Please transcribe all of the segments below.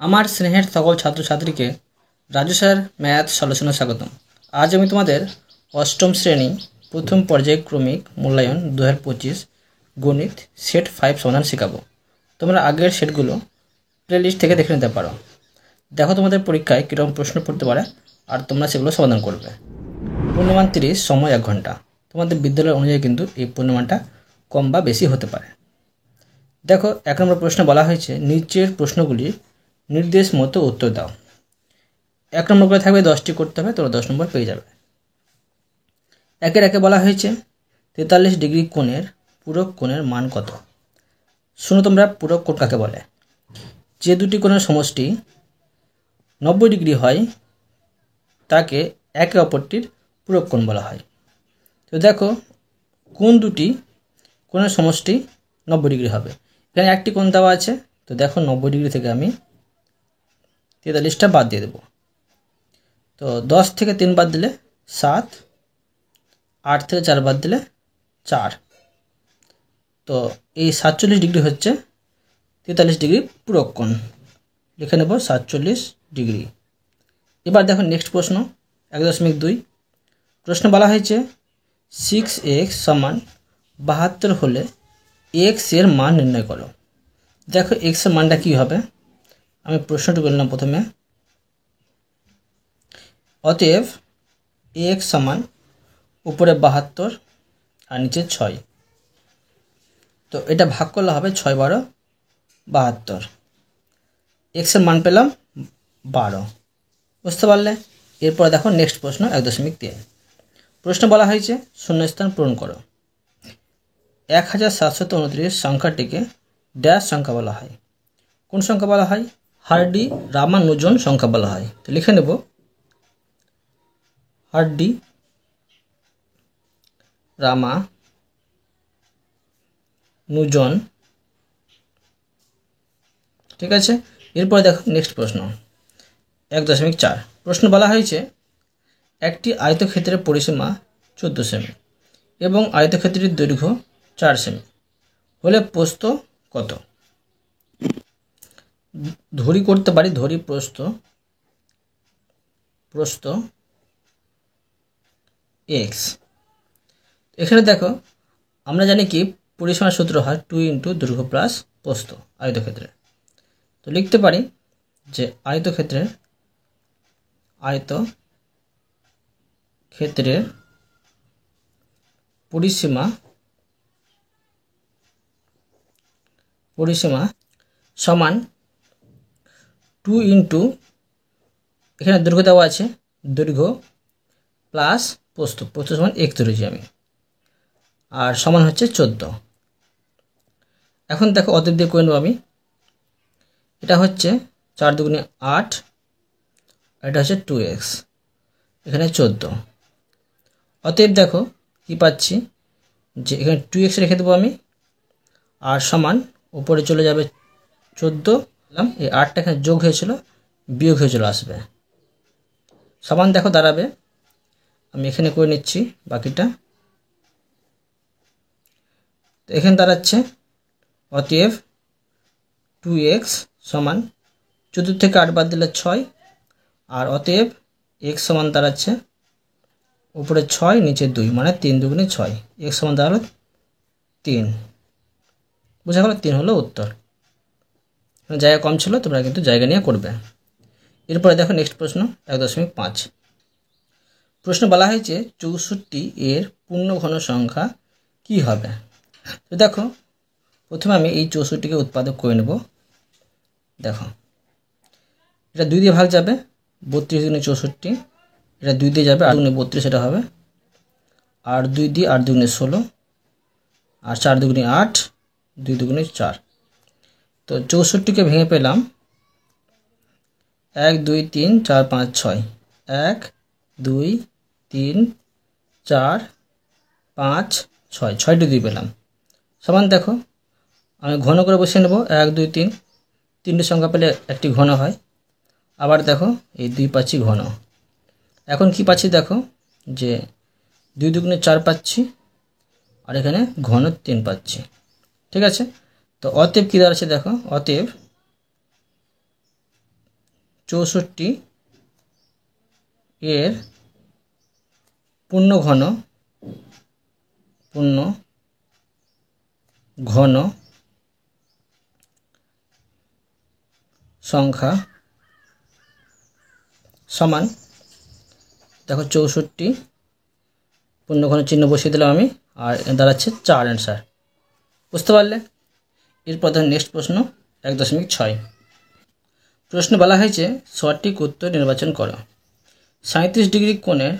আমার স্নেহের সকল ছাত্রছাত্রীকে রাজু স্যার ম্যাথ সলিউশনে স্বাগতম। আজ আমি তোমাদের অষ্টম শ্রেণী প্রথম পর্যায়ক্রমিক মূল্যায়ন 2025 গণিত সেট 5 সমাধান শেখাবো। তোমরা আগের সেটগুলো প্লেলিস্ট থেকে দেখে নিতে পারো। দেখো তোমাদের পরীক্ষায় কীরকম প্রশ্ন পড়তে পারে আর তোমরা সেগুলো সমাধান করবে। পূর্ণমান 30, সময় 1 ঘন্টা। তোমাদের বিদ্যালয় অনুযায়ী কিন্তু এই পূর্ণমানটা কম বা বেশি হতে পারে। দেখো 1 নম্বর প্রশ্নে বলা হয়েছে নিচের প্রশ্নগুলি নির্দেশ মতো উত্তর দাও। 1 নম্বর করে থাকবে 10টি করতে হবে, তোমরা 10 নম্বর পেয়ে যাবে। একের একে বলা হয়েছে 43 ডিগ্রি কোণের পূরক কোণের মান কত। শুনো তোমরা, পূরক কোণ কাকে বলে? যে দুটি কোণের সমষ্টি 90 ডিগ্রি হয় তাকে একে অপরটির পূরক কোণ বলা হয়। তো দেখো কোন দুটি কোণের সমষ্টি 90 ডিগ্রি হবে। এখানে একটি কোণ দেওয়া আছে, তো দেখো 90 ডিগ্রি থেকে আমি 43টা বাদ দিয়ে দেবো। তো 10 থেকে 3 বাদ দিলে 7, 8 থেকে 4 বাদ দিলে 4। তো এই 47 ডিগ্রি হচ্ছে 43 ডিগ্রি পূরক কোণ। লিখে নেব 47 ডিগ্রি। এবার দেখো নেক্সট প্রশ্ন 1.2। প্রশ্ন বলা হয়েছে 6x = 72 হলে x এর মান নির্ণয় করো। দেখো x এর মানটা কী হবে, আমি প্রশ্নটি বললাম প্রথমে। অতএব x = উপরে 72 আর নিচে 6। তো এটা ভাগ করলে হবে 6 12 72। x এর মান পেলাম 12। বুঝতে পারলে? এরপর দেখো নেক্সট প্রশ্ন 1.3। প্রশ্ন বলা হয়েছে শূন্যস্থান পূরণ করো। 1729 সংখ্যাটিকে ড্যাশ সংখ্যা বলা হয়। কোন সংখ্যা বলা হয়? হার্ডি রামানুজন সংখ্যা বলা হয়। তো লিখে নেব হার্ডি রামানুজন। ঠিক আছে। এরপর দেখো নেক্সট প্রশ্ন 1.4। প্রশ্ন বলা হয়েছে একটি আয়তক্ষেত্রের পরিসীমা 14 সেমি এবং আয়তক্ষেত্রের দৈর্ঘ্য 4 সেমি হলে প্রস্থ কত? ধরি করতে পারি, ধরি প্রস্থ x। এখানে দেখো আমরা জানি কি পরিসীমার সূত্র হয় 2 × দৈর্ঘ্য প্লাস প্রস্থ আয়তক্ষেত্রে। তো লিখতে পারি যে আয়তক্ষেত্রের পরিসীমা সমান 2 × এখানে দৈর্ঘ্য দেওয়া আছে, দৈর্ঘ্য প্লাস প্রস্থ সমান x ধরেছি আমি, আর সমান হচ্ছে 14। এখন দেখো অতএব দিয়ে করে নেব আমি। এটা হচ্ছে 4 দুগুণে 8, এটা হচ্ছে 2x, এখানে 14। অতএব দেখো কি পাচ্ছি যে এখানে 2x রেখে দেবো আমি, আর সমান উপরে চলে যাবে 14। এই 8টা এখানে যোগ হয়েছিল, বিয়োগ হয়ে চলে আসবে, সমান দেখো দাঁড়াবে। আমি এখানে করে নিচ্ছি বাকিটা। তো এখানে দাঁড়াচ্ছে অতএব 2x সমান 14 থেকে 8 বাদ দিলে 6, আর অতএব x সমান দাঁড়াচ্ছে উপরে 6 নিচে 2 মানে 3 দুগুণে 6। x সমান দাঁড়ালো 3। বোঝা গেল? 3 হলো উত্তর। জায়গা কম ছিল, তোমরা কিন্তু জায়গা নিয়ে করবে। এরপরে দেখো নেক্সট প্রশ্ন 1.5। প্রশ্ন বলা হয়েছে 64 এর পূর্ণ ঘন সংখ্যা কি হবে। তো দেখো প্রথমে আমি এই 64কে উৎপাদক করে নেব। দেখো এটা 2 দিয়ে ভাগ যাবে, 32 দুগুণে 64, এটা 2 দিয়ে যাবে, 8 দুগুণে 32 এটা হবে, আর 2 দিয়ে 8 দুগুণে 16, আর 4 দুগুণে 8, 2 দুগুণে 4। তো 64কে ভেঙে পেলাম 1 2 3 4 5 6, 1 2 3 4 5 6, 6টি 2 পেলাম, সমান দেখো আমি ঘন করে বসিয়ে নেব। 1 2 3, 3টি সংখ্যা পেলে একটি ঘন হয়। আবার দেখো এই 2 পাচ্ছি ঘন। এখন কি পাচ্ছি দেখো যে 2 দুগুণে 4 পাচ্ছি, আর এখানে ঘন 3 পাচ্ছি। ঠিক আছে। তো অতএব কী দাঁড়াচ্ছে দেখো, অতএব 64 এর পূর্ণ ঘন সংখ্যা সমান, দেখো 64 পূর্ণ ঘন চিহ্ন বসিয়ে দিলাম আমি, আর দাঁড়াচ্ছে 4 অ্যান্সার। বুঝতে পারলে? এরপর দেখো নেক্সট প্রশ্ন 1.6। প্রশ্ন বলা হয়েছে সঠিক উত্তর নির্বাচন করো। 37 ডিগ্রি কোণের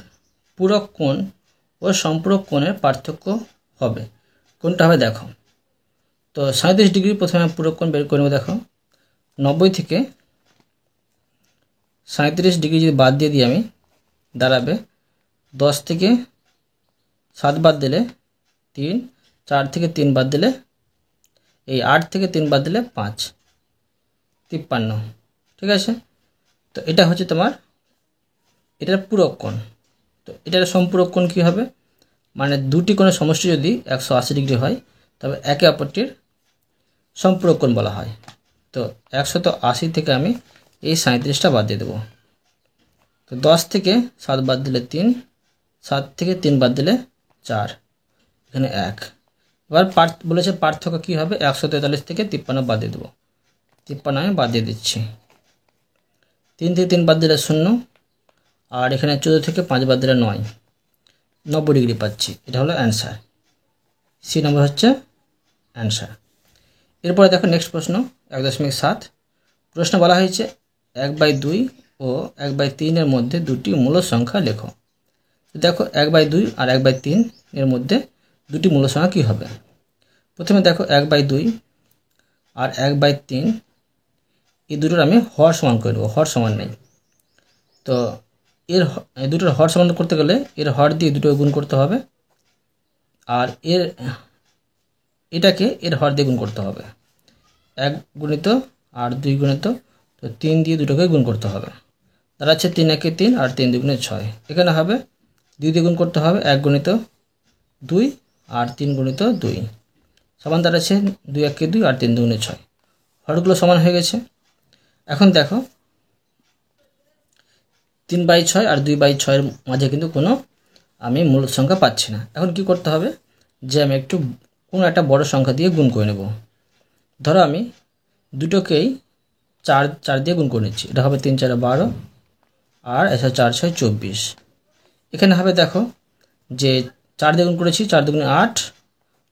পূরক কোণ ও সম্পূরক কোণের পার্থক্য হবে কোনটা হবে দেখো। তো 37 ডিগ্রি প্রথমে পূরক কোণ বের করে নেব। দেখো 90 থেকে 37 ডিগ্রি যদি বাদ দিয়ে দিই আমি, দাঁড়াবে 10 থেকে 7 বাদ দিলে 3, 4 থেকে 3 বাদ দিলে এই 8 থেকে 3 বাদ দিলে 5, 53। ঠিক আছে, তো এটা হচ্ছে তোমার এটার পূরক কোণ। তো এটার সম্পূরক কোণ কী হবে, মানে দুটি কোণের সমষ্টি যদি 180 ডিগ্রি হয় তবে একে অপরটির সম্পূরক কোণ বলা হয়। তো 180 থেকে আমি এই 37টা বাদ দিয়ে দেবো। তো 10 থেকে 7 বাদ দিলে 3, 7 থেকে 3 বাদ দিলে 4, এখানে 1। এবার বলেছে পার্থক্য কী হবে, 143 থেকে 53 বাদ দিয়ে দেবো। 53 আমি বাদ দিয়ে দিচ্ছি। 3 থেকে 3 বাদ দিলে 0, আর এখানে 14 থেকে 5 বাদ দিলে 9, 90 ডিগ্রি পাচ্ছি। এটা হলো অ্যান্সার, সি নম্বর হচ্ছে অ্যান্সার। এরপরে দেখো নেক্সট প্রশ্ন 1.7। প্রশ্ন বলা হয়েছে 1/2 ও 1/3 এর মধ্যে দুটি মূল সংখ্যা লেখো। দেখো 1/2 আর 1/3 এর মধ্যে দুটি মূল সংখ্যা কী হবে। প্রথমে দেখো 1/2 আর 1/3 এই দুটোর আমি হর সমান করে দেবো, হর সমান নেই। তো এই দুটোর হর সমান করতে গেলে এর হর দিয়ে দুটো গুণ করতে হবে, আর এটাকে এর হর দিয়ে গুণ করতে হবে। 1 গুণিত আর 2 গুণিত, তো 3 দিয়ে দুটোকে গুণ করতে হবে। দাঁড়াচ্ছে 3 একে 3 আর 3 দুগুণে 6। এখানে হবে 2 দিয়ে গুণ করতে হবে, 1 গুণিত 2 আর 3 গুণিত 2 সমান দাঁড়াচ্ছে 2 একে 2 আর 3 দুগুণে 6। হরগুলো সমান হয়ে গেছে। এখন দেখো 3/6 আর 2/6 এর মাঝে কিন্তু কোনো আমি মূল সংখ্যা পাচ্ছি না। এখন কি করতে হবে, যে আমি একটু কোনো একটা বড় সংখ্যা দিয়ে গুণ করে নেব। ধরো আমি দুটোকেই 4 দিয়ে গুণ করে নিচ্ছি। এটা হবে 3 4 12 আর 4 6 24। এখানে হবে দেখো যে 4 দিয়ে গুণ করেছি, 4 দুগুণে 8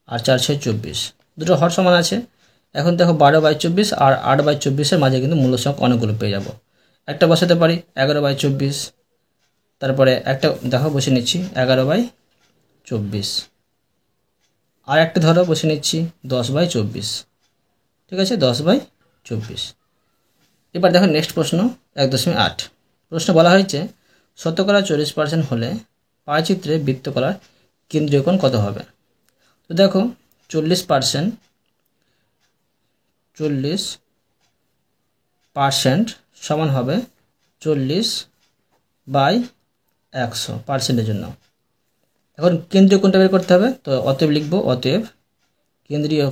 আর 4 6 24, দুটো হর সমান আছে। এখন দেখো 12/24 আর 8/24 মাঝে কিন্তু মূল সংখ্যা অনেকগুলো পেয়ে যাব। একটা বসাতে পারি 11/24, তারপরে একটা দেখো বসে নিচ্ছি 11/24, আর একটা ধরো বসে নিচ্ছি 10/24। ঠিক আছে, 10/24। এবার দেখো নেক্সট প্রশ্ন 1.8। প্রশ্ন বলা হয়েছে শতকরা 40% হলে পায়চিত্রে বৃত্তকলার কেন্দ্রীয় কোণ কত হবে। তো দেখো 40% সমান হবে 40/100 পার্সেন্টের জন্য। এখন কেন্দ্রীয় কোণটা বের করতে হবে। তো অতএব লিখব, অতএব কেন্দ্রীয়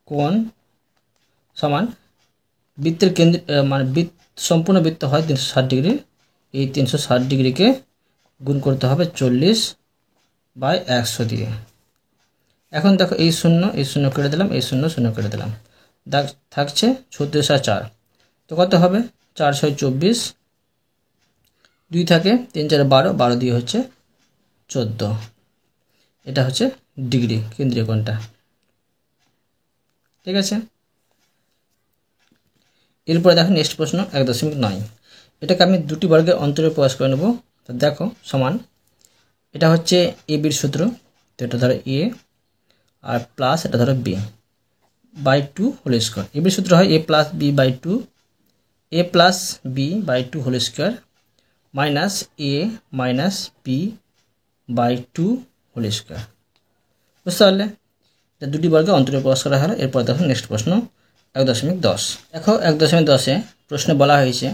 কোণ সমান বৃত্তের কেন্দ্র, মানে সম্পূর্ণ বৃত্ত হয় 360 ডিগ্রি, এই 360 ডিগ্রিকে গুণ করতে হবে 40/100 দিয়ে। এখন দেখো এই শূন্য কেটে দিলাম, এই শূন্য কেটে দিলাম, থাকছে 36 আর 4। তো কত হবে, 4 6 24, 2 থাকে 3 4 12, 12 দিয়ে হচ্ছে 14। এটা হচ্ছে ডিগ্রি কেন্দ্রীয় কোণটা। ঠিক আছে, এরপরে দেখো নেক্সট প্রশ্ন 1.9। এটাকে আমি দুটি বর্গের অন্তরে প্রকাশ করে নেব। তো দেখো সমান, এটা হচ্ছে এ বির সূত্র। তো এটা ধরো এ আর প্লাস এটা ধরো b/2 হোল স্কোয়ার। এ বির সূত্র হয় a + b/2, a + b/2 whole square minus a - b/2 whole square. বুঝতে পারলে, এটা দুটি বর্গের অন্তরে প্রকাশ করা হলো। এরপর দেখো নেক্সট প্রশ্ন 1.10। দেখো 1.10 প্রশ্নে বলা হয়েছে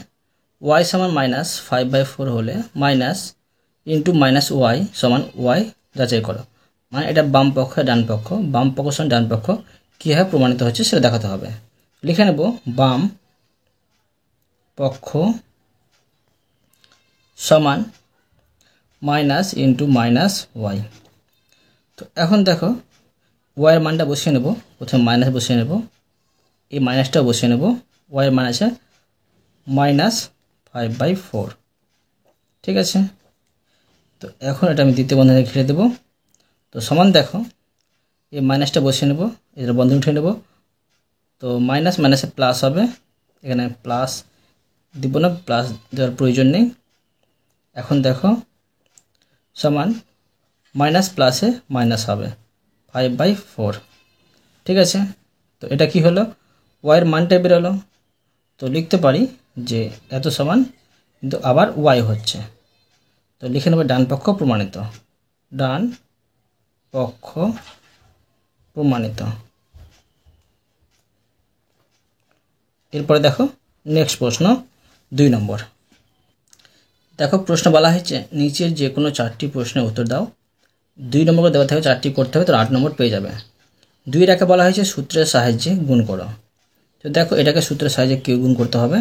y সমান -5/4 হলে মাইনাস ইন্টু মাইনাস ওয়াই সমান ওয়াই যাচাই করো। মানে এটা বাম পক্ষ ডান পক্ষ, বাম পক্ষ সমান ডান পক্ষ কীভাবে প্রমাণিত হচ্ছে সেটা দেখাতে হবে। লিখে নেব বাম পক্ষ সমান মাইনাস ইন্টু মাইনাস ওয়াই। তো এখন দেখো ওয়াইয়ের মানটা বসিয়ে নেব, প্রথমে মাইনাস বসিয়ে নেব, এই মাইনাসটাও বসিয়ে নেব, ওয়াইয়ের মান আছে -5/4। ঠিক আছে, তো এখন এটা আমি দ্বিতীয় বন্ধনী ঘিরে দেব। তো সমান দেখো এই মাইনাসটা বসিয়ে নেব, এর বন্ধনী উঠিয়ে নেব, তো মাইনাস মাইনাসে প্লাস হবে, এখানে প্লাস দিব না, প্লাস দেওয়ার প্রয়োজন নেই। এখন দেখো সমান মাইনাস প্লাসে মাইনাস হবে 5/4। ঠিক আছে, তো এটা কি হলো, ওয়াইয়ের মানটা বেরোলো। তো লিখতে পারি যে এত সমান, কিন্তু আবার ওয়াই হচ্ছে, তো লিখে নেব ডান পক্ষ প্রমাণিত, ডান পক্ষ প্রমাণিত। এরপরে দেখো নেক্সট প্রশ্ন 2 নম্বর। দেখো প্রশ্ন বলা হয়েছে নিচের যে কোনো 4টি প্রশ্নের উত্তর দাও। 2 নম্বর দেওয়া থাকবে, 4টি করতে হবে, তো 8 নম্বর পেয়ে যাবে। 2 একে বলা হয়েছে সূত্রের সাহায্যে গুণ করো। তো দেখো এটাকে সূত্রের সাহায্যে কি গুণ করতে হবে,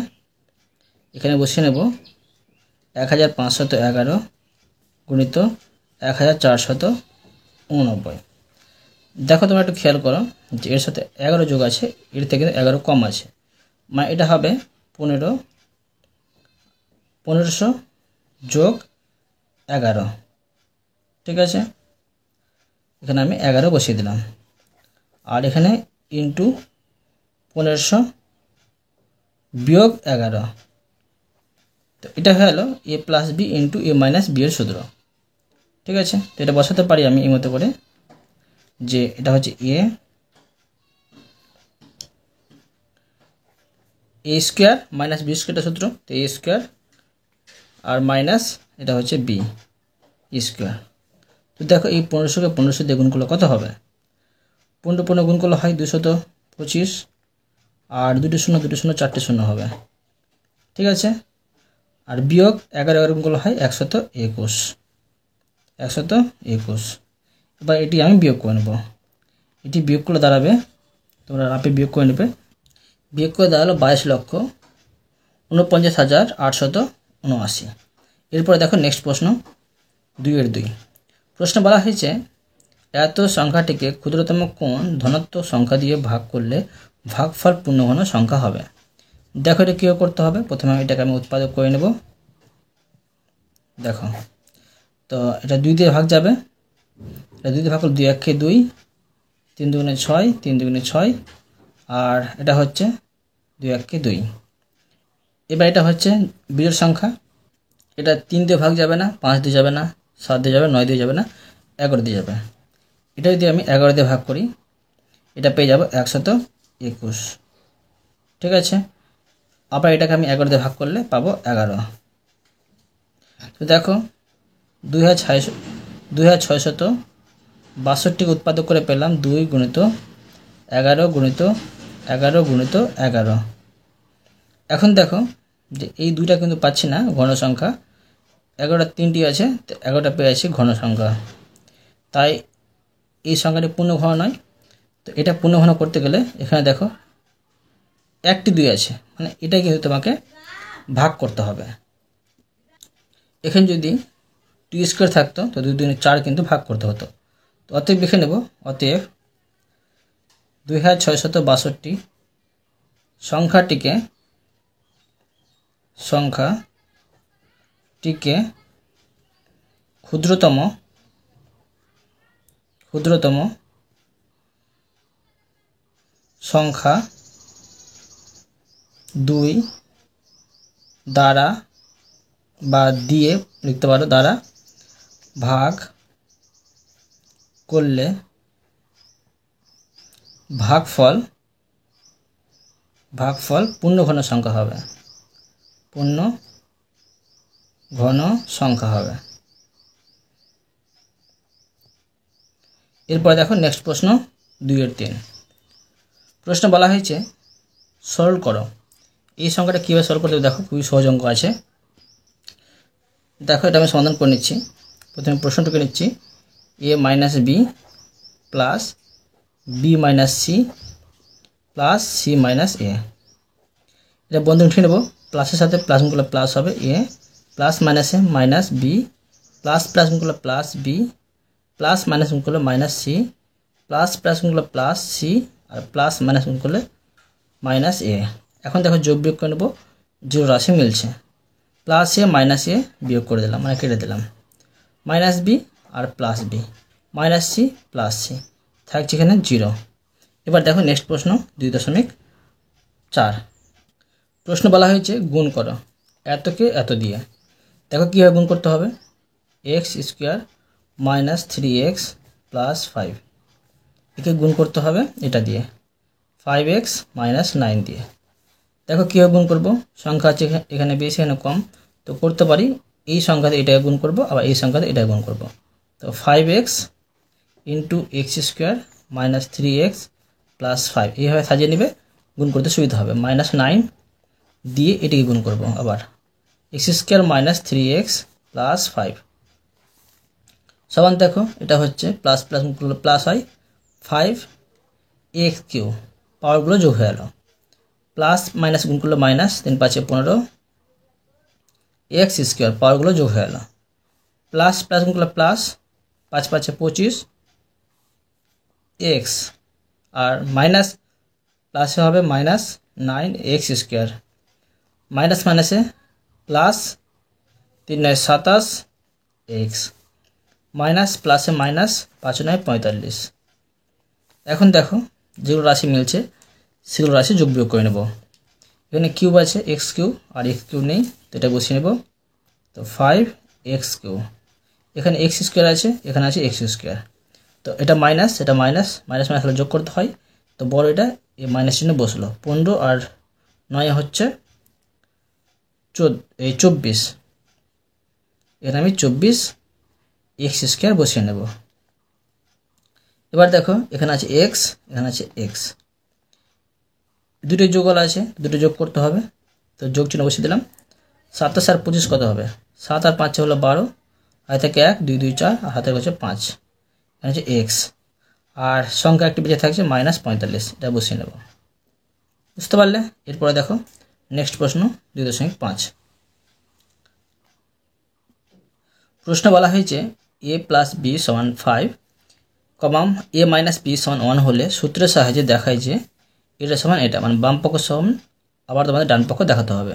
এখানে বসিয়ে নেব 1511 গুণিত 1489। দেখো তোমরা একটু খেয়াল করো যে এর সাথে 11 যোগ আছে, এর থেকে 11 কম আছে, মানে এটা হবে 1500 যোগ 11। ঠিক আছে, এখানে আমি 11 বসিয়ে দিলাম, আর এখানে ইন্টু 1500 বিয়োগ 11। তো এটা হয়ে গেল a plus B into a minus B এর সূত্র। ঠিক আছে, তো এটা বসাতে পারি আমি এই মতো করে, যে এটা হচ্ছে a স্কোয়ার মাইনাস বি স্কোয়ারটা সূত্র, তো a স্কোয়ার আর মাইনাস এটা হচ্ছে বি স্কোয়ার। তো দেখো এই 1500কে 1500 দিয়ে গুণ করলে কত হবে, 15 গুণ করলে হয় 225, আর 2 শূন্য 2 শূন্য 4টে শূন্য হবে। ঠিক আছে, আর বিয়োগ 11 গুণ করলে হয় 121। এবার এটি আমি বিয়োগ করে নেব, এটি বিয়োগ করলে দাঁড়াবে, তোমরা রাপে বিয়োগ করে নেবে, বিয়োগ করে দাঁড়ালো 22,49,879। এরপরে দেখো নেক্সট প্রশ্ন 2-2। প্রশ্ন বলা হয়েছে এত সংখ্যাটিকে ক্ষুদ্রতম কোণ ধনাত্মক সংখ্যা দিয়ে ভাগ করলে ভাগফল পূর্ণঘন সংখ্যা হবে। দেখো এটা কীভাবে করতে হবে, প্রথমে এটাকে আমি উৎপাদক করে নেব। দেখো তো এটা 2 দিয়ে ভাগ যাবে, এটা 2 দিয়ে ভাগ করলে 2 1 2, 3 2 6, 3 2 6, আর এটা হচ্ছে 2 1 2। এবার এটা হচ্ছে বিজোড় সংখ্যা, এটা 3 দিয়ে ভাগ যাবে না, 5 দিয়ে যাবে না, 7 দিয়ে যাবে, 9 দিয়ে যাবে না, 11 দিয়ে যাবে। এটা যদি আমি 11 দিয়ে ভাগ করি, এটা পেয়ে যাব 121। ঠিক আছে, আবার এটাকে আমি 11 দিয়ে ভাগ করলে পাবো 11। তো দেখো 2662 উৎপাদক করে পেলাম 2 গুণিত 11 গুণিত 11 গুণিত 11। এখন দেখো যে এই দুইটা কিন্তু পাচ্ছি না ঘন সংখ্যা, 11টা 3টি আছে, তো 11টা পেয়ে আছি ঘন সংখ্যা, তাই এই সংখ্যাটি পূর্ণ ঘন নয়। তো এটা পূর্ণ ঘন করতে গেলে এখানে দেখো 1টি 2 আছে, মানে এটা কিন্তু তোমাকে ভাগ করতে হবে। এখানে যদি 2 স্কোয়ার থাকতো তো 2 2 4 কিন্তু ভাগ করতে হতো। তো অতএব লিখে নেব, অতএব 2662 সংখ্যাটিকে ক্ষুদ্রতম সংখ্যা 2 দ্বারা বা দিয়ে লিখতে পারো, দ্বারা ভাগ করলে ভাগফল পূর্ণ ঘন সংখ্যা হবে, এরপর দেখো নেক্সট প্রশ্ন 2-3। প্রশ্ন বলা হয়েছে সরল করো। এই সংখ্যাটা কীভাবে সরল করতে হবে, দেখো খুবই সহজ অঙ্ক আছে। দেখো এটা আমি সমাধান করে নিচ্ছি। প্রথমে প্রশ্নটাকে নিচ্ছি a minus B plus B minus C plus C minus A. এটা বন্ধ উঠিয়ে নেব, প্লাসের সাথে প্লাস গুণ করলে প্লাস হবে এ, প্লাস মাইনাসে মাইনাস বি, প্লাস প্লাস গুণ করলে প্লাস বি, প্লাস মাইনাস গুণ করলে মাইনাস সি, প্লাস প্লাস গুণ করলে প্লাস সি, আর প্লাস মাইনাস গুণ করলে মাইনাস এ। এখন দেখো যোগ বিয়োগ করে নেব, জিরো রাশি মিলছে, প্লাস এ মাইনাস এ বিয়োগ করে দিলাম, মানে কেটে দিলাম, মাইনাস বি আর plus B, minus C plus C, থাকছে এখানে জিরো। এবার দেখো নেক্সট প্রশ্ন 2.4। প্রশ্ন বলা হয়েছে গুণ করো এতকে এত দিয়ে। দেখো কীভাবে গুণ করতে হবে, x square minus 3x plus 5, একে গুণ করতে হবে এটা দিয়ে 5x মাইনাস 9 দিয়ে। দেখো কীভাবে গুণ করব, সংখ্যা আছে এখানে বেশি এখানে কম, তো করতে পারি এই সংখ্যাতে এটাকে গুণ করব, আবার এই সংখ্যাতে এটাকে গুণ করব। তো 5x into x square minus 3x plus 5 এইভাবে সাজিয়ে নেবে, গুণ করতে সুবিধা হবে। মাইনাস 9 দিয়ে এটিকে গুণ করব, আবার x square minus 3x plus 5 সমান দেখো এটা হচ্ছে প্লাস প্লাস গুণ করলে প্লাস হয় 5x3, পাওয়ারগুলো যোগ হয়ে গেল, প্লাস মাইনাস গুণ করলে মাইনাস, 3 5 15 x স্কোয়ার, পাওয়ারগুলো যোগ হয়ে গেল, প্লাস প্লাস গুণ করলে প্লাস 5 5 25 x, আর মাইনাস প্লাসে হবে মাইনাস 9x স্কোয়ার, মাইনাস মাইনাসে প্লাস 3 9 27 x, মাইনাস প্লাসে মাইনাস 5 9 45। এখন দেখো যেগুলো রাশি মিলছে সেগুলো রাশি যোগ বিয়োগ করে নেব। এখানে কিউব আছে এক্স কিউব, আর এক্স কিউব নেই, তো এটা বসিয়ে নেব। তো 5x কিউব, এখানে এক্স স্কোয়ার আছে, এখানে আছে এক্স স্কোয়ার, তো এটা মাইনাস, এটা মাইনাস, মাইনাস মাইনাস যোগ করতে হয়, তো বড় এটা এই মাইনাস চিহ্ন বসলো, 15 আর 9 হচ্ছে 24, এখানে আমি 24x স্কোয়ার বসিয়ে নেব। এবার দেখো এখানে আছে এক্স, এখানে আছে এক্স, দুটো যোগল আছে, দুটো যোগ করতে হবে, তো যোগ চিহ্ন বসিয়ে দিলাম। 27 আর 25 কত হবে, 7 আর 5 হলো 12, হাতে থেকে 1 2 2 4, আর হাতে হচ্ছে 5, এখানে হচ্ছে এক্স, আর সংখ্যা একটি বেঁচে থাকছে মাইনাস 45, এটা বসিয়ে নেব। বুঝতে পারলে? এরপরে দেখো নেক্সট প্রশ্ন 2.5। প্রশ্ন বলা হয়েছে a প্লাস বি সমান 5, কমাম a মাইনাস বি সমান 1 হলে সূত্রের সাহায্যে দেখায় যে এটা সমান এটা, মানে বাম পক্ষ সমান, আবার তোমাদের ডান পক্ষ দেখাতে হবে।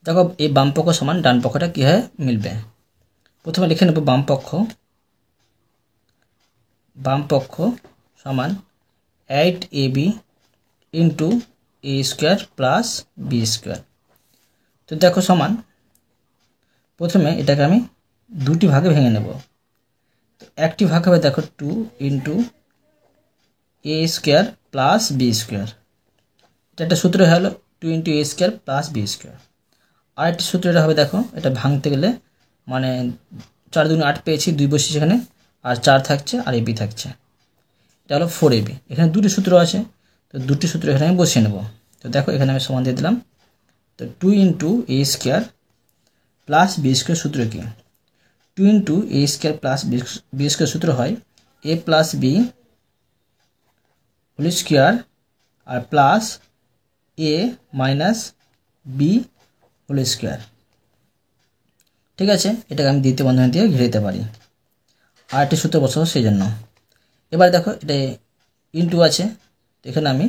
দেখো এই বাম পক্ষ সমান ডান পক্ষটা কীভাবে মিলবে, প্রথমে লিখে নেব বাম পক্ষ সমান 8ab ইন্টু এ স্কোয়ার প্লাস বি স্কোয়ার। তো দেখো সমান, প্রথমে এটাকে আমি দুটি ভাগে ভেঙে নেব, তো একটি ভাগ হবে দেখো 2 ইন্টু এ স্কোয়ার প্লাস বি স্কোয়ার, এটা একটা সূত্র হলো 2 ইন্টু এ স্কোয়ার প্লাস বি স্কোয়ার। আর একটা সূত্র এটা হবে, দেখো এটা ভাঙতে গেলে মানে 4 2 8 পেয়েছি, 2 বসেছি এখানে, আর 4 থাকছে আর এবি থাকছে, এটা হলো 4ab। এখানে দুটি সূত্র আছে, তো দুটি সূত্র এখানে আমি বসিয়ে নেব। তো দেখো এখানে আমি সমান দিয়ে দিলাম, তো 2 ইন্টু এ স্কোয়ার প্লাস বি স্কোয়ার সূত্র কি, 2 ইন্টু এ স্কোয়ার প্লাস বি স্কোয়ার সূত্র হয় এ প্লাস বি হোল স্কোয়ার আর প্লাস এ মাইনাস বি হোল স্কোয়ার। ঠিক আছে, এটাকে আমি দ্বিতীয় বন্ধনী দিয়ে ঘিরে দিতে পারি, আর একটি সূত্র বসাবো সেই জন্য। এবার দেখো এটা ইন্টু আছে, এখানে আমি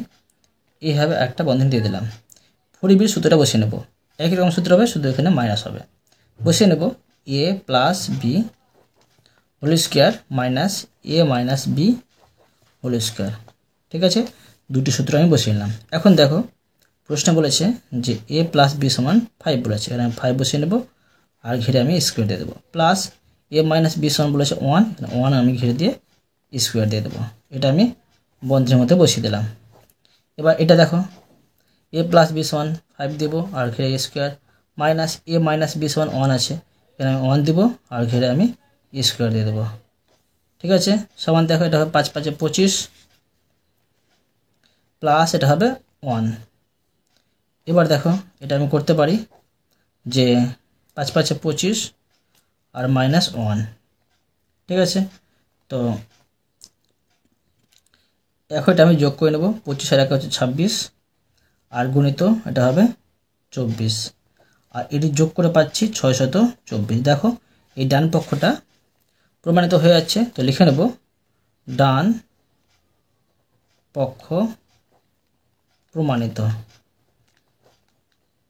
এইভাবে একটা বন্ধনী দিয়ে দিলাম, 4ab সূত্রটা বসিয়ে নেব, একই রকম সূত্র হবে, শুধু এখানে মাইনাস হবে, বসিয়ে নেব A plus B whole square minus A minus B whole square. ঠিক আছে, দুটি সূত্র আমি বসিয়ে নিলাম। এখন দেখো প্রশ্ন বলেছে যে এ প্লাস বি সমান 5 বলেছে, এখানে আমি 5 বসিয়ে নেব, আর ঘিরে আমি স্কোয়ার দিয়ে দেবো, প্লাস এ মাইনাস বি সমান বলেছে 1, 1 আমি ঘিরে দিয়ে স্কোয়ার দিয়ে দেবো, এটা আমি বন্ধনীর মধ্যে বসিয়ে দিলাম। এবার এটা দেখো এ প্লাস বি সমান 5 দেবো, আর ঘিরে square, minus A minus B সমান 1 আছে, এখানে আমি 1 দেবো, আর ঘিরে আমি স্কোয়ার দিয়ে দেবো। ঠিক আছে, সমান দেখো এটা হবে 5 5 25 প্লাস এটা হবে 1। এবার দেখো এটা আমি করতে পারি যে 5 5 25 আর মাইনাস 1। ঠিক আছে, তো এখন এটা আমি যোগ করে নেব, 25 আর 1 হচ্ছে 26, আর গুণিত এটা হবে 24, আর এটি যোগ করে পাচ্ছি 624। দেখো এই ডান পক্ষটা প্রমাণিত হয়ে যাচ্ছে। তো লিখে নেব ডান পক্ষ প্রমাণিত।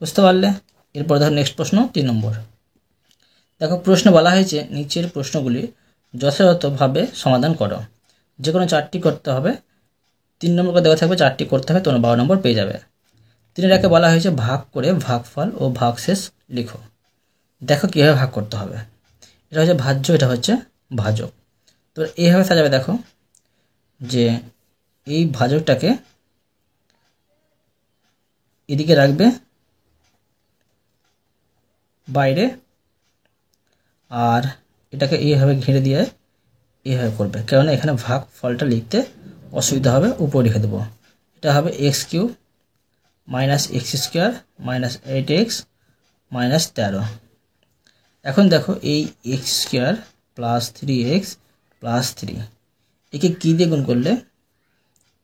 বুঝতে পারলে? এরপর দেখো নেক্সট প্রশ্ন 3 নম্বর। দেখো প্রশ্ন বলা হয়েছে নিচের প্রশ্নগুলি যথাযথভাবে সমাধান করো। যে কোনো 4টি করতে হবে, 3 নম্বর করে দেওয়া থাকবে 4টি করতে হবে, তোমরা 12 নম্বর পেয়ে যাবে। 3-এর একে বলা হয়েছে ভাগ করে ভাগফল ও ভাগশেষ লিখো। দেখো কীভাবে ভাগ করতে হবে। এটা হচ্ছে ভাজ্য, এটা হচ্ছে ভাজক। তো এইভাবে সাজাবে। দেখো যে এই ভাজকটাকে এদিকে রাখবে বাইরে, আর এটাকে এইভাবে ঘিরে দিয়ে এইভাবে করবে, কেননা এখানে ভাগ ফলটা লিখতে অসুবিধা হবে। উপরে লিখে দেবো, এটা হবে x³ minus x² minus 8x minus 13। এখন দেখো এই x² প্লাস 3x প্লাস 3 একে কী দিয়ে গুণ করলে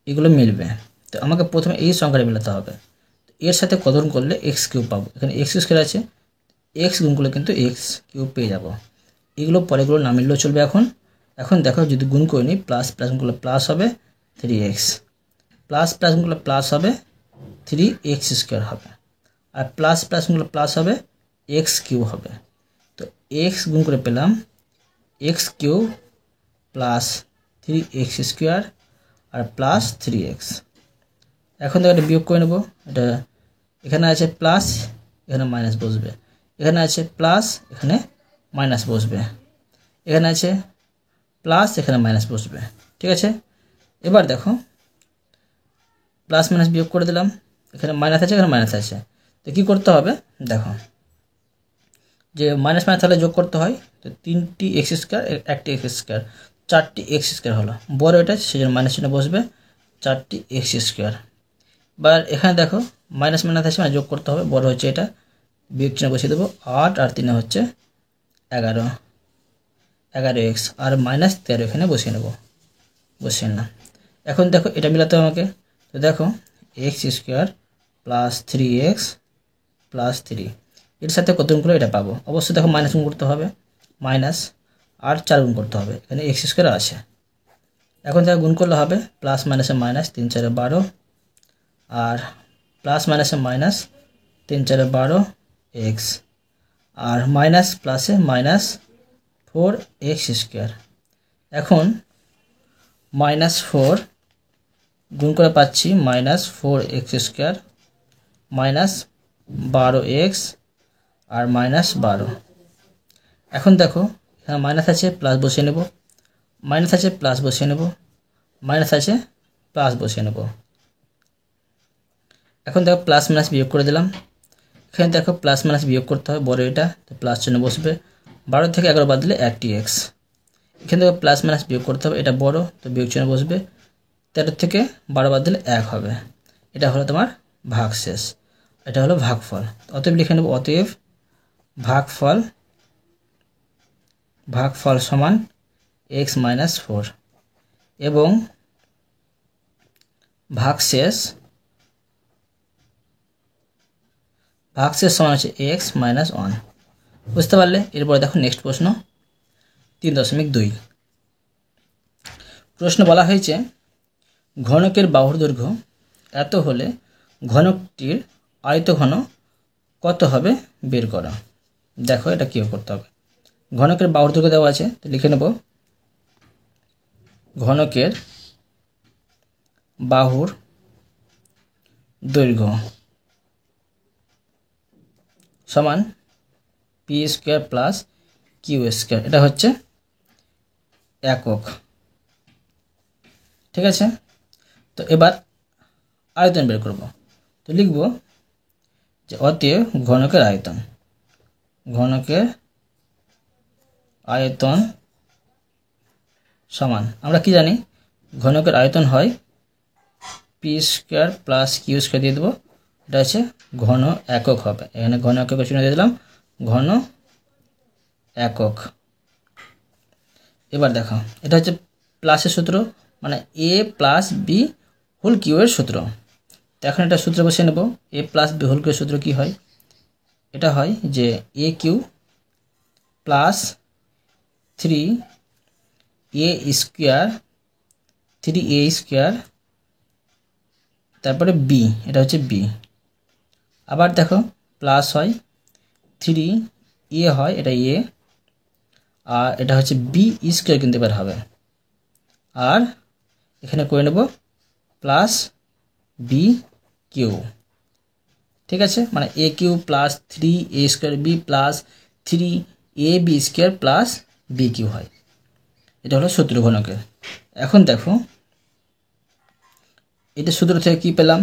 এগুলো মিলবে? তো আমাকে প্রথমে এই সংখ্যাটা মেলাতে হবে। এর সাথে কত গুণ করলে x³ পাবো? এখানে x² আছে, x গুণ করলে কিন্তু x³ পেয়ে যাব। এগুলো পরেগুলো না মিললেও চলবে। এখন দেখো যদি গুণ করে নিই, প্লাস প্লাস গুণ করলে প্লাস হবে 3x, প্লাস প্লাস গুণ করলে প্লাস হবে 3x² হবে, আর প্লাস প্লাস গুণ করলে প্লাস হবে x³ হবে। তো x গুণ করে পেলাম x³ প্লাস 3x² আর প্লাস 3x। এখন দেখো এটা বিয়োগ করে নেব। এটা এখানে আছে প্লাস, এখানে মাইনাস বসবে, এখানে আছে প্লাস, এখানে মাইনাস বসবে, এখানে আছে প্লাস, এখানে মাইনাস বসবে। ঠিক আছে, এবার দেখো প্লাস মাইনাস বিয়োগ করে দিলাম, এখানে মাইনাস আছে, এখানে মাইনাস আছে। তো কী করতে হবে? দেখো যে মাইনাস মাইনাস তাহলে যোগ করতে হয়। তো 3টি x², 1টি x², 4টি x² হলো। বড় এটা সেজন্য মাইনাস চিহ্ন বসবে, 4টি x²। এবার এখানে দেখো মাইনাস মাইনাস আছে, মানে যোগ করতে হবে। বড় হচ্ছে এটা, বিয়োগ চিহ্ন বসিয়ে দেবো। 8 আর 3 হচ্ছে 11, 11x আর মাইনাস 13 এখানে বসিয়ে নেব, বসিয়ে না। এখন দেখো এটা মিলাতে হবে আমাকে। তো দেখো x² প্লাস 3x প্লাস 3 এর সাথে কত গুণ করলে এটা পাবো? অবশ্যই দেখো মাইনাস গুণ করতে হবে, মাইনাস আর 4 গুণ করতে হবে, এখানে x² আছে। এখন দেখো গুণ করলে হবে প্লাস মাইনাসে মাইনাস, 3 4 12, আর প্লাস মাইনাসে মাইনাস, 3 4 12x, আর মাইনাস প্লাসে মাইনাস 4x²। এখন -4 গুণ করে পাচ্ছি -4x² মাইনাস 12x আর -12। এখন দেখো এখানে মাইনাস আছে, প্লাস বসিয়ে নেব, মাইনাস আছে প্লাস বসিয়ে নেব, মাইনাস আছে প্লাস বসিয়ে নেব। এখন দেখো প্লাস মাইনাস বিয়োগ করে দিলাম। এখানে দেখো প্লাস মাইনাস বিয়োগ করতে হবে, বড় এটা, তো প্লাস চিহ্ন বসবে। 12 থেকে 11 বাদ দিলে 1টি x। এখানে দেখো প্লাস মাইনাস বিয়োগ করতে হবে, এটা বড়, তো বিয়োগ চিহ্ন বসবে। 13 থেকে 12 বাদ দিলে 1 হবে। এটা হলো তোমার ভাগশেষ, এটা হলো ভাগফল। অতএব লিখে নেব, অতএব ভাগফল সমান x - 4 এবং ভাগশেষ সমান হচ্ছে x - 1। বুঝতে পারলে? এরপরে দেখো নেক্সট প্রশ্ন 3.2। প্রশ্ন বলা হয়েছে ঘনকের বাহুর দৈর্ঘ্য এত হলে ঘনকটির আয়তঘন কত হবে বের করা। দেখো এটা কীভাবে করতে হবে। ঘনকের বাহুর দৈর্ঘ্য দেওয়া আছে, তো লিখে নেব ঘনকের বাহুর দৈর্ঘ্য সমান p² প্লাস q²। এটা হচ্ছে একক। ঠিক আছে, তো এবার আয়তন বের করব। তো লিখব যে অতএব ঘনকের আয়তন সমান, আমরা কি জানি ঘনকের আয়তন হয় p² প্লাস q² দিয়ে দেবো। এটা হচ্ছে ঘন একক হবে, এখানে ঘন একক চিহ্ন দিয়ে দিলাম, ঘন একক। এবার দেখো এটা হচ্ছে প্লাসের সূত্র, মানে এ প্লাস বি হোল কিউবের সূত্র। তো এখন এটা সূত্র বসিয়ে নেব। এ প্লাস বি হোল কিউবের সূত্র কি হয়? এটা হয় যে A Q plus 3a square 3a square তারপরে বি, এটা হচ্ছে বি। আবার দেখো প্লাস হয় 3a হয়, এটা এ, আর এটা হচ্ছে বি স্কোয়ার কিন্তু এবার হবে। আর এখানে করে নেব প্লাস বি কিউ। ঠিক আছে, মানে A Q plus 3a square B plus 3ab square plus B Q হয়। এটা হলো সূত্র ঘনকের। এখন দেখো এটা সূত্র থেকে কি পেলাম?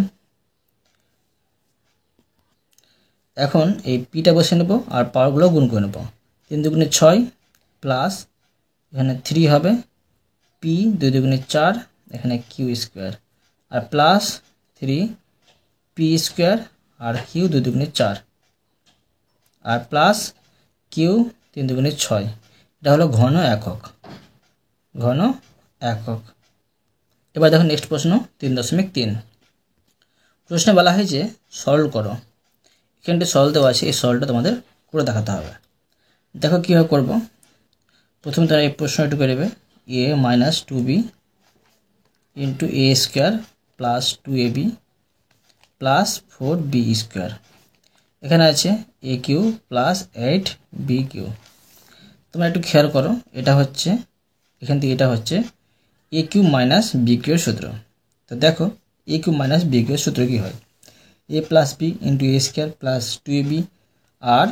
এখন এই পিটা বসে নেব আর পাওয়ারগুলো গুণ করে নেব। 3 দুগুণে 6 প্লাস এখানে 3 হবে, পি 2 দুগুণে 4, এখানে কিউ স্কোয়ার, আর প্লাস 3 পি স্কোয়ার আর কিউ 2 দুগুণে 4, আর প্লাস কিউ 3 দুগুণে 6। এটা হলো ঘন একক, ঘন একক। এবার দেখো নেক্সট প্রশ্ন 3.3। প্রশ্নে বলা হয় যে সরল করো। এখানটি সরল দেওয়া আছে, এই সরলটা তোমাদের করে দেখাতে হবে। দেখো কীভাবে করব। প্রথমে তারা এই প্রশ্নটি করে নেবে a minus 2b into A square plus 2ab plus 4b square. এখানে আছে এ কিউ প্লাস 8b কিউ। তোমরা একটু খেয়াল করো, এটা হচ্ছে এখান থেকে এটা হচ্ছে এ কিউ মাইনাস বি কিউর সূত্র। তো দেখো এ কিউ মাইনাস বি কিউর সূত্র কী হয়? এ প্লাস বি ইন্টু এ স্কোয়ার প্লাস 2ab আর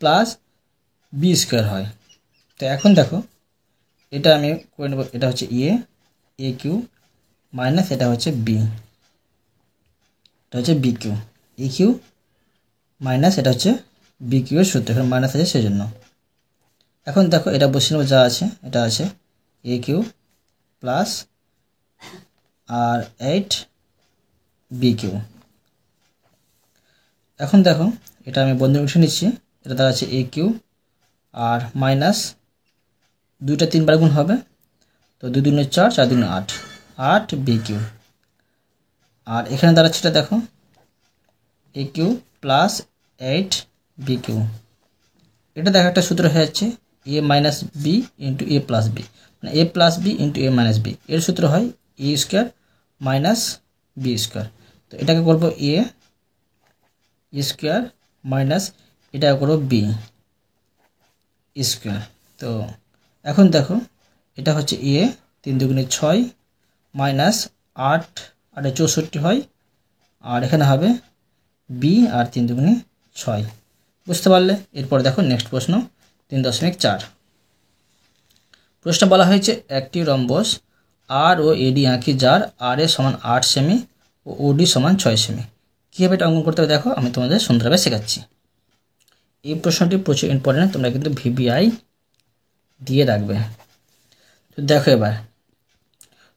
প্লাস বি স্কোয়ার হয়। তো এখন দেখো এটা আমি করে নেব, এটা হচ্ছে এ কিউ মাইনাস এটা হচ্ছে বি, এটা হচ্ছে বি কিউ। এ কিউ মাইনাস এটা হচ্ছে বি কিউয়ের সূত্র, এখানে মাইনাস আছে সেজন্য। এখন দেখো এটা বসিয়ে নেব, যা আছে এটা আছে এ কিউ প্লাস আর 8b কিউ। এখন দেখো এটা আমি বন্ধ উঠে নিচ্ছি, এটা দ্বারা আছে এ কিউ আর মাইনাস 2টা 3 বার গুণ হবে, তো 2 দুগুণে 4, 4 দুগুণে 8, 8b কিউ। আর এখানে দাঁড়াচ্ছে এটা দেখো এ কিউ প্লাস 8b কিউ। এটা দেখো একটা সূত্র হয়ে যাচ্ছে এ মাইনাস বি ইন্টু এ প্লাস বি, মানে এ প্লাস বি ইন্টু এ মাইনাস বি। এর সূত্র হয় এ স্কোয়ার মাইনাস বি স্কোয়ার। তো এটাকে করবো এ স্কোয়ার মাইনাস এটাকে করবো বি স্কোয়ার। তো এখন দেখো এটা হচ্ছে এ 3 দুগুণে 6 মাইনাস 8 আর 64 হয়, আর এখানে হবে বি আর 3 দুগুণে 6। বুঝতে পারলে? এরপর দেখো নেক্সট প্রশ্ন 3.4। প্রশ্ন বলা হয়েছে একটি রম্বস আর ও এডি আঁকি যার আর এ সমান 8 সেমি ও ওডি সমান 6 সেমি। কীভাবে এটা অঙ্কন করতে হবে দেখো আমি তোমাদের সুন্দরভাবে শেখাচ্ছি। এই প্রশ্নটি প্রচুর ইম্পর্টেন্ট, তোমরা কিন্তু ভিবিআই দিয়ে রাখবে। তো দেখো এবার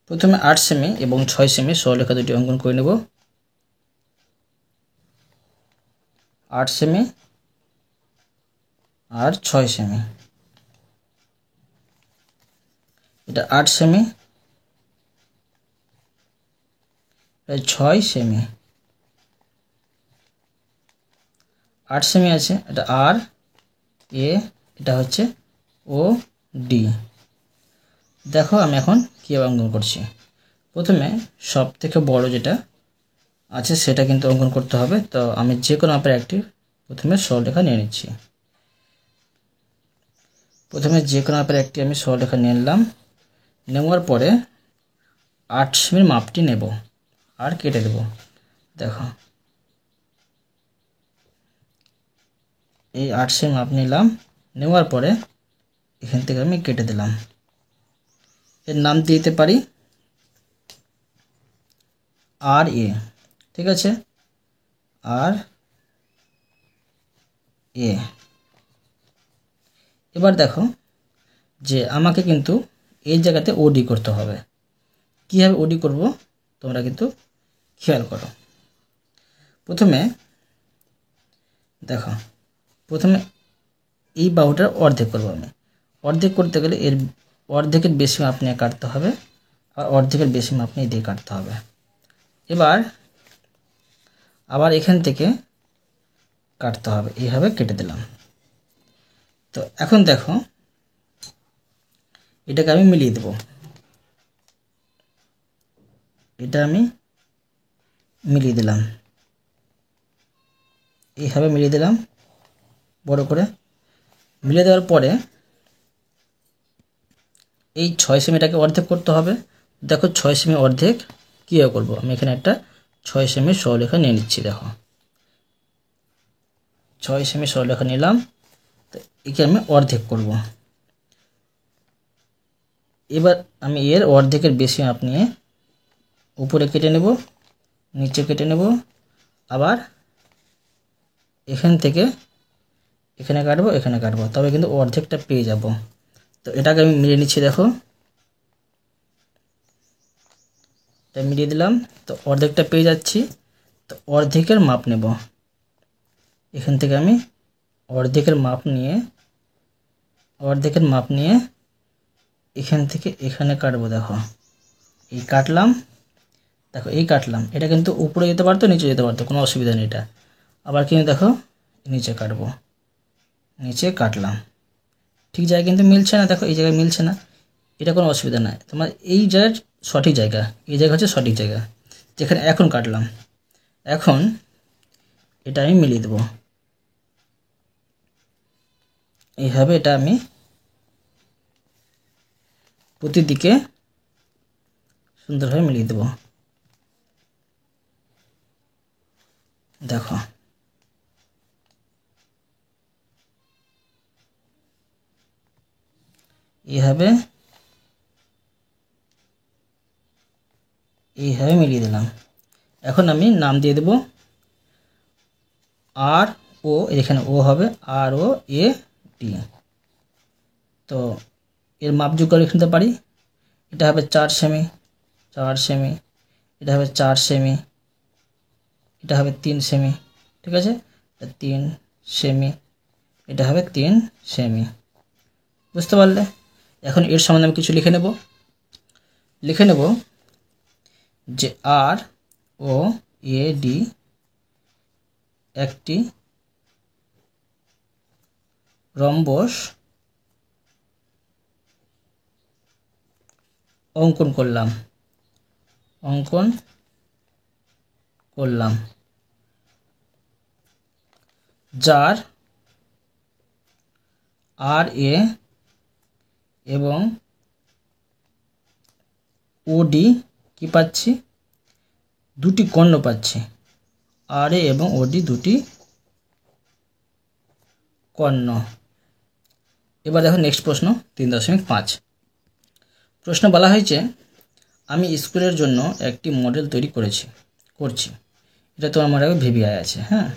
প্রথমে 8 সেমি এবং 6 সেমি সরলরেখা দুটি অঙ্কন করে নেব। 8 সেমি আর 6 সেমি, এটা 8 সেমি, এটা 6 সেমি। 8 সেমি আছে, এটা আর এ, এটা হচ্ছে ও ডি। দেখো আমি এখন কীভাবে অঙ্কন করছি। প্রথমে সব থেকে বড় যেটা আছে সেটা কিন্তু অঙ্কন করতে হবে। তো আমি যে কোনো মাপের একটি প্রথমে সরলরেখা নিয়ে নিচ্ছি। প্রথমে যে কোনো মাপের একটি আমি সরলরেখা নিয়ে নিলাম। নেওয়ার পরে 8 সেমির মাপটি নেব আর কেটে দেব। দেখো এই 8 সেমি মাপ নিলাম, নেওয়ার পরে এখান থেকে আমি কেটে দিলাম। এর নাম দিতে পারি আর এ, ঠিক আছে, আর এ। এবার দেখো যে আমাকে কিন্তু এই জায়গাতে ওডি করতে হবে। কীভাবে ওডি করব তোমরা কিন্তু খেয়াল করো। প্রথমে দেখো প্রথমে এই বাহুটার অর্ধেক করবো আমি। অর্ধেক করতে গেলে এর অর্ধেকের বেশি মাপ নিয়ে কাটতে হবে, আর অর্ধেকের বেশি মাপ নিয়ে দিয়ে কাটতে হবে। এবার আবার এখান থেকে কাটতে হবে, এইভাবে কেটে দিলাম। তো এখন দেখো এটাকে আমি মিলিয়ে দেব, এটা আমি মিলিয়ে দিলাম, এইভাবে মিলিয়ে দিলাম বড় করে। মিলিয়ে দেওয়ার পরে এই 6 সেমিটাকে অর্ধেক করতে হবে। দেখো 6 সেমি অর্ধেক কীভাবে করবো, আমি এখানে একটা 6 সেমি সরলরেখা নিয়ে নিচ্ছি। দেখো 6 সেমি সরলরেখা নিলাম, তো একে আমি অর্ধেক করব। এবার আমি এর অর্ধেকের বেশি মাপ নিয়ে উপরে কেটে নেব, নিচে কেটে নেব, আবার এখান থেকে এখানে কাটবো, এখানে কাটবো, তবে কিন্তু অর্ধেকটা পেয়ে যাব। তো এটাকে আমি মিলিয়ে নিচ্ছি। দেখো এটা মিলিয়ে দিলাম, তো অর্ধেকটা পেয়ে যাচ্ছি। তো অর্ধেকের মাপ নেব, এখান থেকে আমি অর্ধেকের মাপ নিয়ে এখান থেকে এখানে কাটবো। দেখো এই কাটলাম, দেখো এই কাটলাম, এটা কিন্তু উপরে যেতে পারতো, নিচে যেতে পারতো, কোনো অসুবিধা নেই এটা। আবার কিন্তু দেখো নিচে কাটবো, নিচে কাটলাম, ঠিক জায়গায় কিন্তু মিলছে না। দেখো এই জায়গায় মিলছে না, এটা কোনো অসুবিধা নাই, তোমার এই জায়গার সঠিক জায়গা, এই জায়গা হচ্ছে সঠিক জায়গা যেখানে এখন কাটলাম। এখন এটা আমি মিলিয়ে দেবো, এইভাবে এটা আমি প্রতিদিকে সুন্দরভাবে মিলিয়ে দেবো। দেখো এইভাবে মিলিয়ে দিলাম। এখন আমি নাম দিয়ে দেব আর ও, এখানে ও হবে আর ও এ টি। তো এর মাপ যোগ করে লিখতে পারি, এটা হবে 4 সেমি, 4 সেমি, এটা হবে 4 সেমি, এটা হবে 3 সেমি, ঠিক আছে, এটা 3 সেমি, এটা হবে 3 সেমি। বুঝতে পারলে? এখন এর সম্বন্ধে আমি কিছু লিখে নেব যে আর ও এ ডি একটি রম্বস অঙ্কন করলাম, যার আর এ এবং ও ডি কি পাচ্ছি, দুটি কর্ণ পাচ্ছি, আর এ এবং ও ডি দুটি কর্ণ। এবার দেখো নেক্সট প্রশ্ন 3.5। প্রশ্ন বলা হয়েছে আমি স্কুলের জন্য একটি মডেল তৈরি করছি, এটা তো আমার আগে ভেবিআই আছে, হ্যাঁ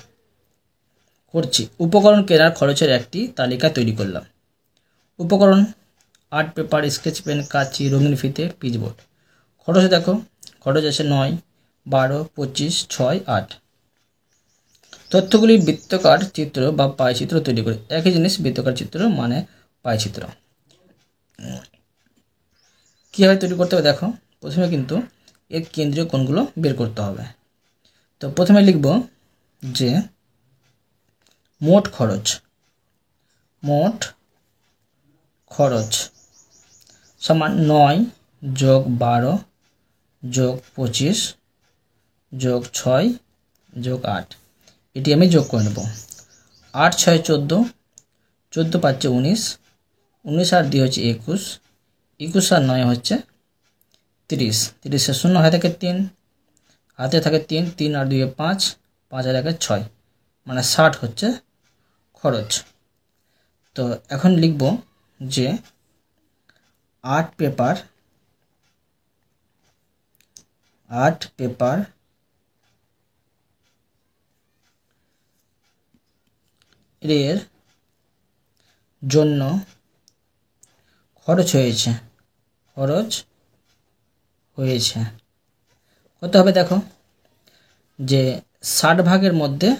করছি। উপকরণ কেনার খরচের একটি তালিকা তৈরি করলাম। উপকরণ আর্ট পেপার, স্কেচ পেন, কাঁচি, রঙিন ফিতে, পিচবোর্ড। খরচ দেখো, খরচ আছে 9, 12, 25, 6, 8। তথ্যগুলি বৃত্তাকার চিত্র বা পায়চিত্র তৈরি করে। একই জিনিস বৃত্তাকার চিত্র মানে পায়চিত্র। কীভাবে তৈরি করতে হবে দেখো, প্রথমে কিন্তু এর কেন্দ্রীয় কোণগুলো বের করতে হবে। তো প্রথমে লিখব যে মোট খরচ সমান 9 যোগ 12 যোগ 25 যোগ 6 যোগ 8, এটি আমি যোগ করে নেব। 8 6 14, 14 পাচ্ছে 19, 19 আর 2 হচ্ছে 21, 21 আর 9 হচ্ছে 30, 30 এর 0 হাতে থাকে 3, হাতে থাকে 3, 3 আর 2 5, 5 আর 1 6, মানে 60 হচ্ছে খরচ। তো এখন লিখব যে আর্ট পেপার এর জন্য খরচ হয়েছে কত হবে দেখো, যে 60 ভাগের মধ্যে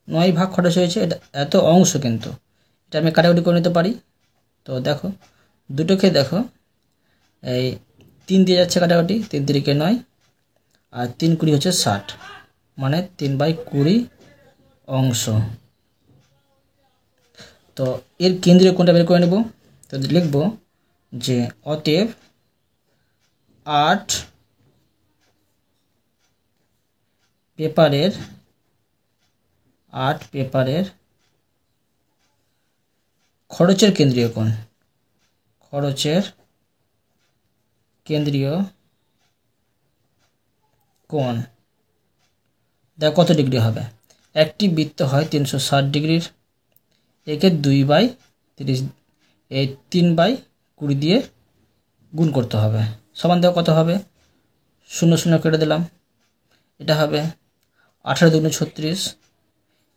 9 ভাগ খরচ হয়েছে, এটা এত অংশ, কিন্তু এটা আমি কাটাকুটি করে নিতে পারি। তো দেখো দুটোকে দেখো, এই 3 দিয়ে যাচ্ছে কাটাকাটি, 3 3 9 আর 3 20 হচ্ছে 60, মানে 3/20 অংশ। তো এর কেন্দ্রীয় কোণটা বের করে নেব। তো লিখব যে অতএব 8 পেপারের খরচের কেন্দ্রীয় কোণ, দেখো কত ডিগ্রি হবে। একটি বৃত্ত হয় 360 ডিগ্রির, একে 2/30 এই 3/20 দিয়ে গুণ করতে হবে। সমান দেখো কত হবে, 0 0 কেটে দিলাম, এটা হবে 18 2 36,